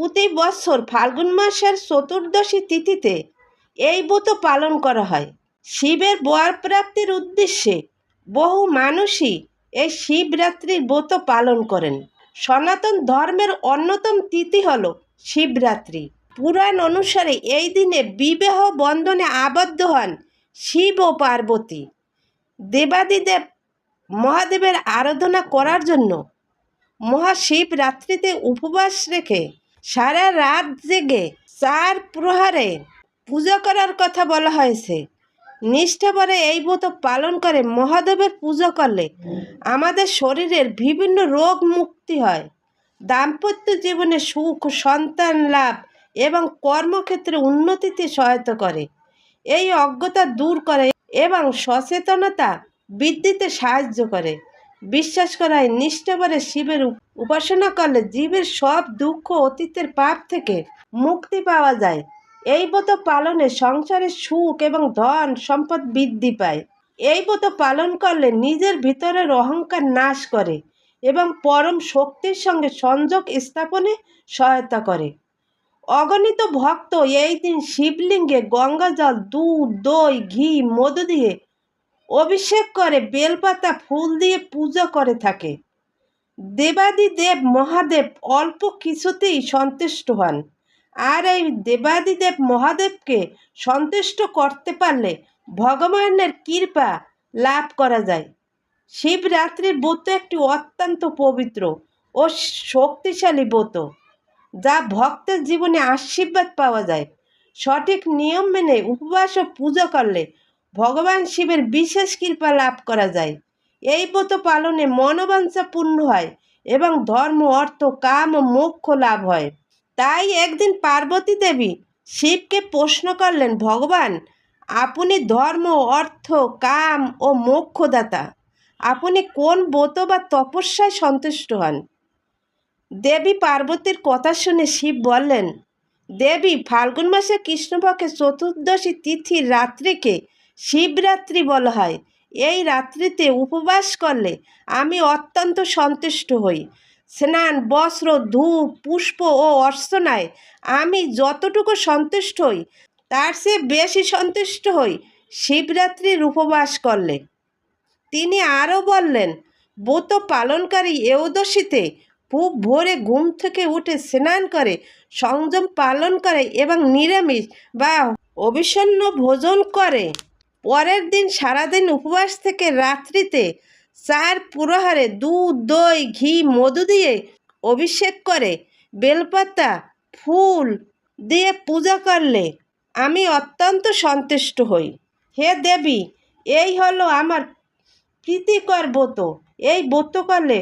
প্রতি বছর ফাল্গুন মাসের চতুর্দশী তিথিতে এই ব্রত পালন করা হয়। শিবের বর প্রাপ্তির উদ্দেশ্যে বহু মানুষই এই শিবরাত্রির ব্রত পালন করেন। সনাতন ধর্মের অন্যতম তিথি হল শিবরাত্রি। পুরাণ অনুসারে এই দিনে বিবাহ বন্ধনে আবদ্ধ হন শিব ও পার্বতী। দেবাদিদেব মহাদেবের আরাধনা করার জন্য মহাশিবরাত্রিতে উপবাস রেখে সারা রাত জেগে 4 প্রহরে পূজা করার কথা বলা হয়েছে। নিষ্ঠাভরে এই ব্রত পালন করে মহাদেবের পূজা করলে আমাদের শরীরের বিভিন্ন রোগ মুক্তি হয়, দাম্পত্য জীবনে সুখ, সন্তান লাভ এবং কর্মক্ষেত্রে উন্নতিতে সহায়তা করে, এই অজ্ঞতা দূর করে এবং সচেতনতা বৃদ্ধিতে সাহায্য করে। বিশ্বাস করা হয় নিষ্ঠাভরে শিবের উপাসনা করলে জীবের সব দুঃখ, অতীতের পাপ থেকে মুক্তি পাওয়া যায়। এই ব্রত পালনে সংসারের সুখ এবং ধন সম্পদ বৃদ্ধি পায়। এই ব্রত পালন করলে নিজের ভিতরের অহংকার নাশ করে এবং পরম শক্তির সঙ্গে সংযোগ স্থাপনে সহায়তা করে। অগণিত ভক্ত এই দিন শিবলিঙ্গে গঙ্গা জল, দুধ, দই, ঘি, মধু দিয়ে অভিষেক করে বেলপাতা, ফুল দিয়ে পূজা করে থাকে। দেবাদিদেব মহাদেব অল্প কিছুতেই সন্তুষ্ট হন, আর এই দেবাদিদেব মহাদেবকে সন্তুষ্ট করতে পারলে ভগবানের কৃপা লাভ করা যায়। শিবরাত্রির ব্রত একটি অত্যন্ত পবিত্র ও শক্তিশালী ব্রত, যা ভক্তের জীবনে আশীর্বাদ পাওয়া যায়। সঠিক নিয়ম মেনে উপবাস ও পূজা করলে ভগবান শিবের বিশেষ কৃপা লাভ করা যায়। এই ব্রত পালনে মনোবাঞ্ছা পূর্ণ হয় এবং ধর্ম, অর্থ, কাম ও মোক্ষ লাভ হয়। তাই একদিন পার্বতী দেবী শিবকে প্রশ্ন করলেন, ভগবান, আপনি ধর্ম, অর্থ, কাম ও মোক্ষদাতা, আপনি কোন ব্রত বা তপস্যায় সন্তুষ্ট হন? দেবী পার্বতীর কথা শুনে শিব বললেন, দেবী, ফাল্গুন মাসে কৃষ্ণপক্ষের চতুর্দশী তিথির রাত্রিকে শিবরাত্রি বলা হয়। এই রাত্রিতে উপবাস করলে আমি অত্যন্ত সন্তুষ্ট হই। স্নান, বস্ত্র, ধূপ, পুষ্প ও অর্চনায় আমি যতটুকু সন্তুষ্ট হই তার চেয়ে বেশি সন্তুষ্ট হই শিবরাত্রির উপবাস করলে। তিনি আরও বললেন, ব্রত পালনকারী একাদশীতে খুব ভোরে ঘুম থেকে উঠে স্নান করে সংযম পালন করে এবং নিরামিষ বা অবিচ্ছিন্ন ভোজন করে পরের দিন সারাদিন উপবাস থেকে রাত্রিতে 4 প্রহরে দুধ, দই, ঘি, মধু দিয়ে অভিষেক করে বেলপাতা, ফুল দিয়ে পূজা করলে আমি অত্যন্ত সন্তুষ্ট হই। হে দেবী, এই হলো আমার প্রীতিকর ব্রত। এই ব্রত করলে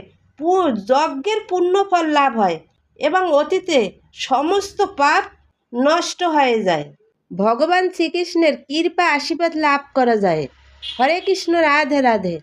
যজ্ঞের পুণ্যফল লাভ হয় এবং অতীতে সমস্ত পাপ নষ্ট হয়ে যায়। ভগবান শ্রীকৃষ্ণের কৃপা আশীর্বাদ লাভ করা যায়। হরে কৃষ্ণ, রাধে রাধে।